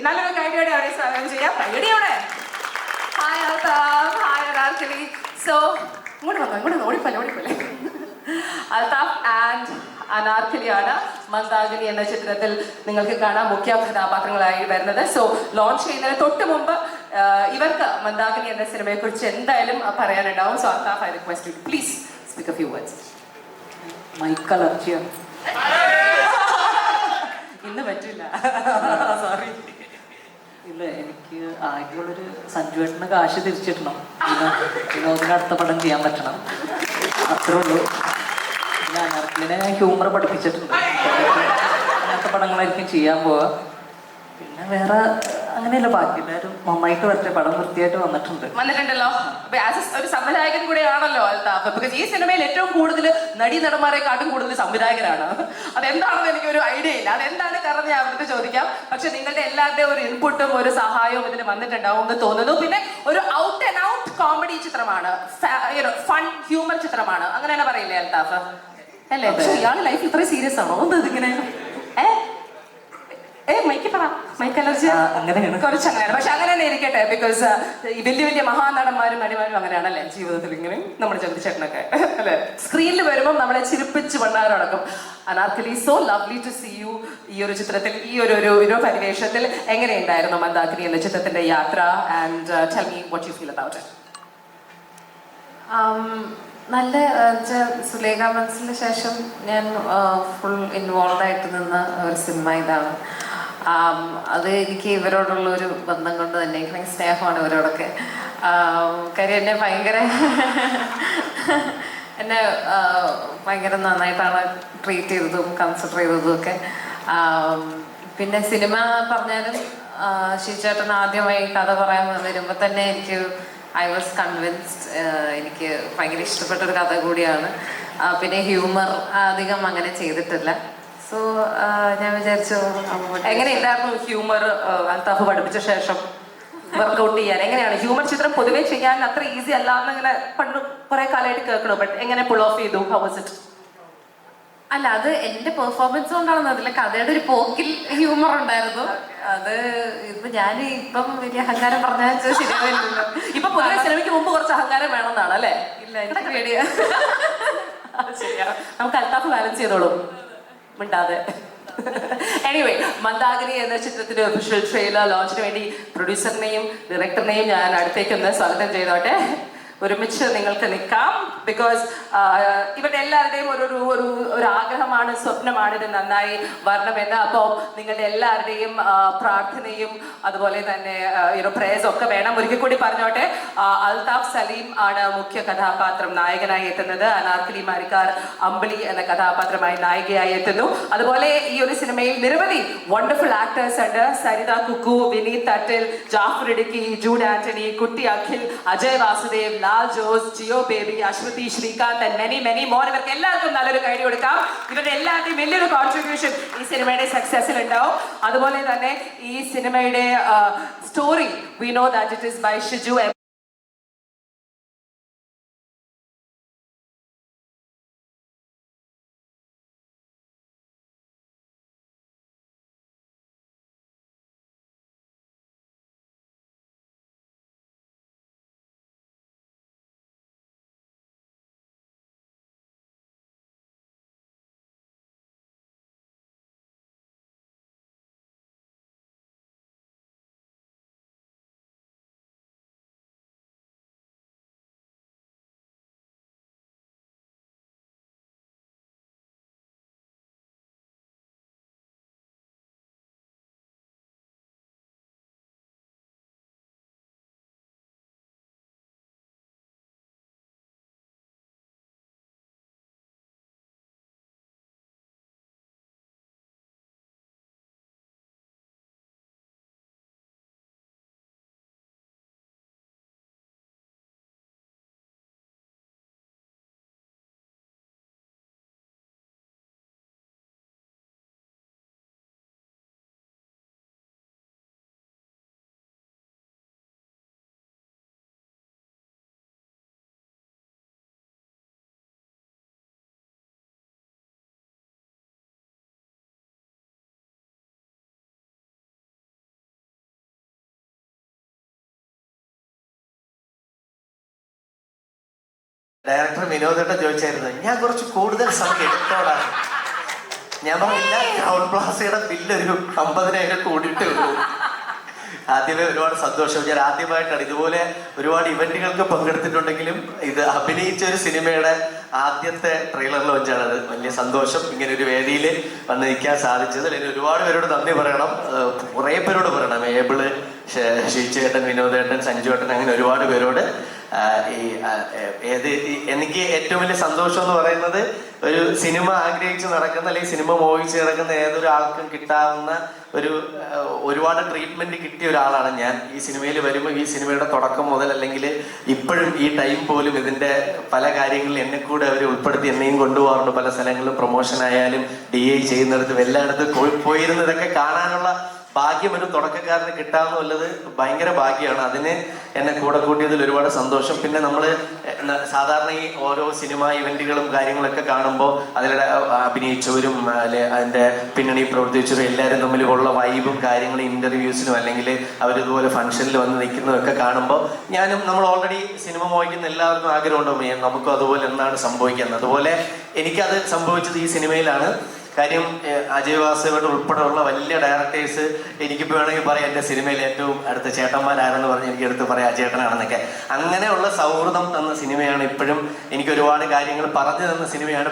നല്ലൊരു കൈഡിയോടെ അവരെ സ്വാഗതം ചെയ്യാം. കൈഡിയോടെ hi Althaf, hi Anarkali. So ഇങ്ങോട്ട് ഓടിപ്പോലെ അൽതാഫ് ആൻഡ് അനാർക്കലിയാണ് മന്ദാകിനി എന്ന ചിത്രത്തിൽ നിങ്ങൾക്ക് കാണാം മുഖ്യ കഥാപാത്രങ്ങളായി വരുന്നത്. സോ ലോഞ്ച് ചെയ്യുന്നതിന് തൊട്ട് മുമ്പ് ഇവർക്ക് മന്ദാകിനി എന്ന സിനിമയെ കുറിച്ച് എന്തായാലും പറയാനുണ്ടാവും. So Althaf, I request you please speak a few words. Mike അലർജിയാണ്, ഇന്ന് പറ്റില്ല, സോറി. ഇല്ല, എനിക്ക് ആകെയുള്ളൊരു സഞ്ജുവേട്ടന് കാശ് തിരിച്ചിടണം, വിനോദിന് അടുത്ത പടം ചെയ്യാൻ പറ്റണം, അത്രേ ഉള്ളൂ. പിന്നെ അനാർക്കലിനെ ഞാൻ ഹ്യൂമർ പഠിപ്പിച്ചിട്ടുണ്ട്, അങ്ങനത്തെ പടങ്ങളായിരിക്കും ചെയ്യാൻ പോവുക. പിന്നെ വേറെ അങ്ങനെയല്ല, ബാക്കി എല്ലാവരും നന്നായിട്ട് വരട്ടെ, പടം വൃത്തിയായിട്ട് വന്നിട്ടുണ്ടല്ലോ. ഒരു സംവിധായകൻ കൂടെയാണല്ലോ അൽതാഫ്. ബിക്കോസ് ഈ സിനിമയിൽ ഏറ്റവും കൂടുതൽ നടന്മാരെക്കാട്ടും കൂടുതൽ സംവിധായകരാണ്. അതെന്താണെന്ന് എനിക്കൊരു ഐഡിയ ഇല്ല, അതെന്താണ് കാരണം ഞാൻ അവർക്ക് ചോദിക്കാം. പക്ഷെ നിങ്ങളുടെ എല്ലാവരുടെയും ഒരു ഇൻപുട്ടും ഒരു സഹായവും ഇതിന് വന്നിട്ടുണ്ടാവും എന്ന് തോന്നുന്നു. പിന്നെ ഒരു ഔട്ട് ആൻഡ് ഔട്ട് കോമഡി ചിത്രമാണ്, ഫൺ ഹ്യൂമർ ചിത്രമാണ്, അങ്ങനെ തന്നെ പറയില്ലേ അൽതാഫ് അല്ലേ? പക്ഷെ ഇയാള് ലൈഫ് ഇത്രയും സീരിയസ് ആണോ ഇതിങ്ങനെ? മൈക്ക് പറ, മൈക്ക് അലർജി അങ്ങനെയാണ്, കുറച്ച് അങ്ങനെയാണ്. പക്ഷെ അങ്ങനെ തന്നെ ഇരിക്കട്ടെ. ബിക്കോസ് വലിയ വലിയ മഹാനടന്മാരും നടിമാരും അങ്ങനെയാണല്ലേ ജീവിതത്തിൽ, ഇങ്ങനെ നമ്മുടെ ചന്ദ്രചേട്ടനൊക്കെ അല്ലെ സ്ക്രീനിൽ വരുമ്പോൾ നമ്മളെ ചിരിപ്പിച്ച് വണ്ണാരടക്കും. Anarkali, so lovely to see you ഈ ഒരു ചിത്രത്തിൽ, ഈ ഒരു പരിവേഷത്തിൽ. എങ്ങനെയുണ്ടായിരുന്നു മന്ദാകിനി എന്ന ചിത്രത്തിന്റെ യാത്ര? And tell me what you feel about it. നല്ല സുലേഖ മനസ്സിന് ശേഷം ഞാൻ ഫുൾ ഇൻവോൾവ് ആയിട്ട് നിന്ന ഒരു സിനിമ ഇതാണ്. അത് എനിക്ക് ഇവരോടുള്ള ഒരു ബന്ധം കൊണ്ട് തന്നെ എനിക്ക് ഭയങ്കര സ്നേഹമാണ് ഇവരോടൊക്കെ. കാര്യം എന്നെ ഭയങ്കര നന്നായിട്ടാണ് ട്രീറ്റ് ചെയ്തതും കൺസിഡർ ചെയ്തതും ഒക്കെ. പിന്നെ സിനിമ പറഞ്ഞാലും ഷിജുചേട്ടൻ ആദ്യമായി കഥ പറയാൻ വരുമ്പോൾ തന്നെ എനിക്ക് ഐ വാസ് കൺവിൻസ്ഡ്. എനിക്ക് ഭയങ്കര ഇഷ്ടപ്പെട്ടൊരു കഥ കൂടിയാണ്. പിന്നെ ഹ്യൂമർ അധികം അങ്ങനെ ചെയ്തിട്ടില്ല. സോ ഞാൻ വിചാരിച്ചു എങ്ങനെയുണ്ടായിരുന്നു ഹ്യൂമർ അൽതാഫ് പഠിപ്പിച്ച ശേഷം വർക്ക്ഔട്ട് ചെയ്യാൻ? എങ്ങനെയാണ് ഹ്യൂമർ ചിത്രം പൊതുവെ ചെയ്യാൻ അത്ര ഈസി അല്ല എന്നിങ്ങനെ പണ്ട് കുറെ കാലമായിട്ട് കേൾക്കണു. ബട്ട് എങ്ങനെ പുൾ ഓഫ് ചെയ്തു? How was it? അല്ല, അത് എന്റെ പെർഫോമൻസ് കൊണ്ടാണെന്ന് അതില്ല, കഥയുടെ ഒരു പോക്കിൽ ഹ്യൂമർ ഉണ്ടായിരുന്നു. അത് ഇപ്പം വലിയ അഹങ്കാരം പറഞ്ഞാൽ ശരിയാവില്ലല്ലോ. ഇപ്പൊ പൊതുവെ സിനിമയ്ക്ക് മുമ്പ് കുറച്ച് അഹങ്കാരം വേണമെന്നാണ് അല്ലേ? ഇല്ല, എനിക്ക് പേടിയാ. ശരിയാ, നമുക്ക് അൽതാഫ് ബാലൻസ് ചെയ്തോളൂ മിണ്ടാതെ. എനിവേ, മന്ദാകിനി എന്ന ചിത്രത്തിന്റെ ഒഫീഷ്യൽ ട്രെയിലർ ലോഞ്ചിന് വേണ്ടി പ്രൊഡ്യൂസറിനെയും ഡയറക്ടറിനെയും ഞാൻ അടുത്തേക്കൊന്ന് സ്വാഗതം ചെയ്തോട്ടെ. ഒരുമിച്ച് നിങ്ങൾക്ക് നിൽക്കാം. ബിക്കോസ് ഇവരുടെ എല്ലാവരുടെയും ഒരു ആഗ്രഹമാണ്, സ്വപ്നമാണ് ഇത് നന്നായി വരണമെന്ന്. അപ്പോൾ നിങ്ങളുടെ എല്ലാവരുടെയും പ്രാർത്ഥനയും അതുപോലെ തന്നെ പ്രേയേഴ്സ് ഒക്കെ വേണം. ഒരിക്കൽ കൂടി പറഞ്ഞോട്ടെ, അൽതാഫ് സലീം ആണ് മുഖ്യ കഥാപാത്രം നായകനായി എത്തുന്നത്. അനാർക്കലി മാരിക്കാർ അമ്പിളി എന്ന കഥാപാത്രമായി നായികയായി എത്തുന്നു. അതുപോലെ ഈ ഒരു സിനിമയിൽ നിരവധി വണ്ടർഫുൾ ആക്ടേഴ്സ് ഉണ്ട്. Saritha Kukku, Vineeth Thattil, Jaffer Idukki, Jude Antony, Kutty Akhil, Ajay Vasudev, Lal Jose, Jeo Baby, Aswathy, Sreekanth and many many more. ഇവർക്ക് എല്ലാവർക്കും നല്ലൊരു കൈ കൊടുക്കാം. ഇവരുടെ എല്ലാവരുടെയും വലിയൊരു കോൺട്രിബ്യൂഷൻ ഈ സിനിമയുടെ സക്സസിൽ ഉണ്ടാവും. അതുപോലെ തന്നെ ഈ സിനിമയുടെ story we know that it is by Shiju. Director വിനോദേട്ടൻ ചോദിച്ചായിരുന്നു, ഞാൻ കുറച്ച് കൂടുതൽ സമയം എടുത്തോടാണ്. ഞാൻ പറഞ്ഞില്ല, ടൗൺ പ്ലാസയുടെ ബില്ലൊരു 50,000 കൂടിയിട്ടേ ഉള്ളൂ. ആദ്യമേ ഒരുപാട് സന്തോഷം. ഞാൻ ആദ്യമായിട്ടാണ് ഇതുപോലെ ഒരുപാട് ഇവന്റുകൾക്ക് പങ്കെടുത്തിട്ടുണ്ടെങ്കിലും ഇത് അഭിനയിച്ച ഒരു സിനിമയുടെ ആദ്യത്തെ ട്രെയിലർ ലോഞ്ചാണ്. അത് വലിയ സന്തോഷം. ഇങ്ങനെ ഒരു വേദിയിൽ വന്ന് നിൽക്കാൻ സാധിച്ചത് എനിക്ക് ഒരുപാട് പേരോട് നന്ദി പറയണം. കുറേ പേരോട് പറയണം. ഏബിള്, ഷീച്ചേട്ടൻ, വിനോദേട്ടൻ, സഞ്ജുവേട്ടൻ, അങ്ങനെ ഒരുപാട് പേരോട്. എനിക്ക് ഏറ്റവും വലിയ സന്തോഷം എന്ന് പറയുന്നത് ഒരു സിനിമ ആഗ്രഹിച്ച് നടക്കുന്ന അല്ലെങ്കിൽ സിനിമ മോഹിച്ച് നടക്കുന്ന ഏതൊരാൾക്കും കിട്ടാവുന്ന ഒരുപാട് ട്രീറ്റ്മെന്റ് കിട്ടിയ ഒരാളാണ് ഞാൻ. ഈ സിനിമയിൽ വരുമ്പോൾ ഈ സിനിമയുടെ തുടക്കം മുതൽ അല്ലെങ്കിൽ ഇപ്പോഴും ഈ ടൈം പോലും ഇതിന്റെ പല കാര്യങ്ങളിൽ എന്നെ കൂടെ അവർ ഉൾപ്പെടുത്തി എന്നെയും കൊണ്ടുപോകാറുണ്ട്. പല സ്ഥലങ്ങളിലും പ്രൊമോഷൻ ആയാലും DI ചെയ്യുന്നിടത്തും എല്ലായിടത്തും പോയിരുന്നതൊക്കെ കാണാനുള്ള ഭാഗ്യം ഒരു തുടക്കക്കാരന് കിട്ടാമെന്നുള്ളത് ഭയങ്കര ഭാഗ്യമാണ്. അതിന് എന്നെ കൂടെ കൂട്ടിയതിൽ ഒരുപാട് സന്തോഷം. പിന്നെ നമ്മൾ സാധാരണ ഈ ഓരോ സിനിമ ഇവന്റുകളും കാര്യങ്ങളൊക്കെ കാണുമ്പോൾ അതിലൂടെ അഭിനയിച്ചവരും അതിൻ്റെ പിന്നണി പ്രവർത്തിച്ചവരും എല്ലാവരും തമ്മിലുള്ള വൈബും കാര്യങ്ങളും ഇന്റർവ്യൂസിനും അല്ലെങ്കിൽ അവരിതുപോലെ ഫംഗ്ഷനിൽ വന്ന് നിൽക്കുന്നതൊക്കെ കാണുമ്പോൾ നമ്മൾ ഓൾറെഡി സിനിമ മോഹിക്കുന്ന എല്ലാവർക്കും ആഗ്രഹമുണ്ടോ നമുക്കും അതുപോലെ എന്താണ് സംഭവിക്കുന്നത്. അതുപോലെ എനിക്കത് സംഭവിച്ചത് ഈ സിനിമയിലാണ്. കാര്യം അജയ് വാസുദേവൻ ഉൾപ്പെടെയുള്ള വലിയ ഡയറക്ടേഴ്സ് എനിക്കിപ്പോൾ വേണമെങ്കിൽ പറയാം എൻ്റെ സിനിമയിൽ ഏറ്റവും അടുത്ത ചേട്ടന്മാരാരെന്ന് പറഞ്ഞ് എനിക്ക് എടുത്ത് പറയാം അജയേട്ടനാണെന്നൊക്കെ. അങ്ങനെയുള്ള സൗഹൃദം തന്ന സിനിമയാണ്. ഇപ്പോഴും എനിക്ക് ഒരുപാട് കാര്യങ്ങൾ പറഞ്ഞു തന്ന സിനിമയാണ്.